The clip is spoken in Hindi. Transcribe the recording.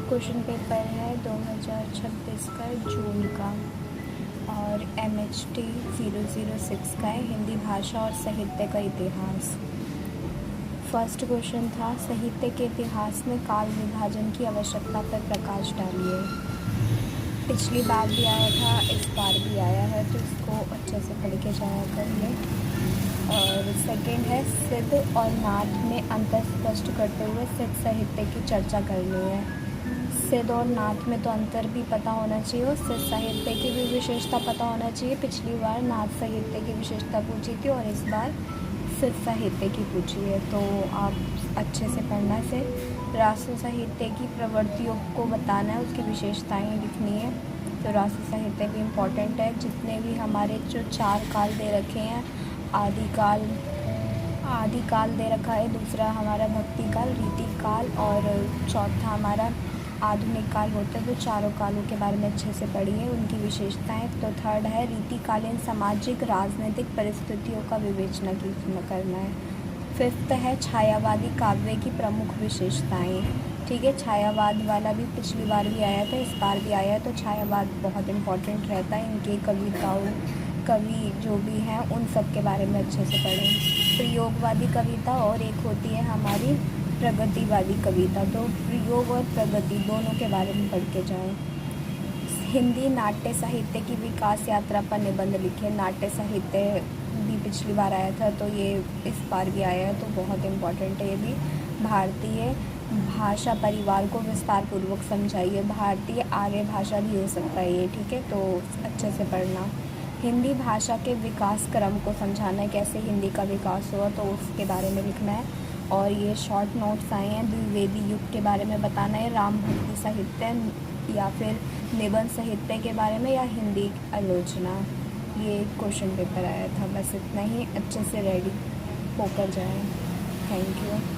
क्वेश्चन पेपर है 2026 का जून का और MHT 006 का है, हिंदी भाषा और साहित्य का इतिहास। फर्स्ट क्वेश्चन था, साहित्य के इतिहास में काल विभाजन की आवश्यकता पर प्रकाश डालिए। पिछली बार भी आया था, इस बार भी आया है, तो इसको अच्छे से पढ़ के जाया करिए। और सेकंड है, सिद्ध और नाथ में अंतर स्पष्ट करते हुए सिद्ध साहित्य की चर्चा करनी है। सिद्ध और नाथ में तो अंतर भी पता होना चाहिए और सिद्ध साहित्य की भी विशेषता पता होना चाहिए। पिछली बार नाथ साहित्य की विशेषता पूछी थी और इस बार सिद्ध साहित्य की पूछी है, तो आप अच्छे से पढ़ना से। राष्ट्र साहित्य की प्रवृत्तियों को बताना है, उसकी विशेषताएं लिखनी है, तो राष्ट्र साहित्य भी इम्पोर्टेंट है। जितने भी हमारे जो 4 काल दे रखे हैं, आदिकाल दे रखा है, दूसरा हमारा भक्ति काल, रीति काल और चौथा हमारा आधुनिक काल होता है। तो चारों कालों के बारे में अच्छे से पढ़िए, उनकी विशेषताएं। तो थर्ड है, रीतिकालीन सामाजिक राजनीतिक परिस्थितियों का विवेचना करना है। फिफ्थ है, छायावादी काव्य की प्रमुख विशेषताएं। ठीक है, छायावाद वाला भी पिछली बार भी आया था, इस बार भी आया है, तो छायावाद बहुत इम्पोर्टेंट रहता है। इनके कवि जो भी हैं उन सब के बारे में अच्छे से पढ़ें। प्रयोगवादी कविता और एक होती है हमारी प्रगतिवादी कविता, तो प्रयोग और प्रगति दोनों के बारे में पढ़ के जाएं। हिंदी नाट्य साहित्य की विकास यात्रा पर निबंध लिखे। नाट्य साहित्य भी पिछली बार आया था, तो ये इस बार भी आया है, तो बहुत इम्पोर्टेंट है ये भी। भारतीय भाषा परिवार को विस्तार पूर्वक समझाइए। भारतीय आर्य भाषा भी हो सकता है ये, ठीक है, तो अच्छे से पढ़ना। हिंदी भाषा के विकास क्रम को समझाना है, कैसे हिंदी का विकास हुआ, तो उसके बारे में लिखना है। और ये शॉर्ट नोट्स आए हैं, द्विवेदी युग के बारे में बताना है, राम भक्ति साहित्य या फिर निबंध साहित्य के बारे में, या हिंदी आलोचना। ये क्वेश्चन पेपर आया था, बस इतना ही। अच्छे से रेडी होकर जाएं। Thank you.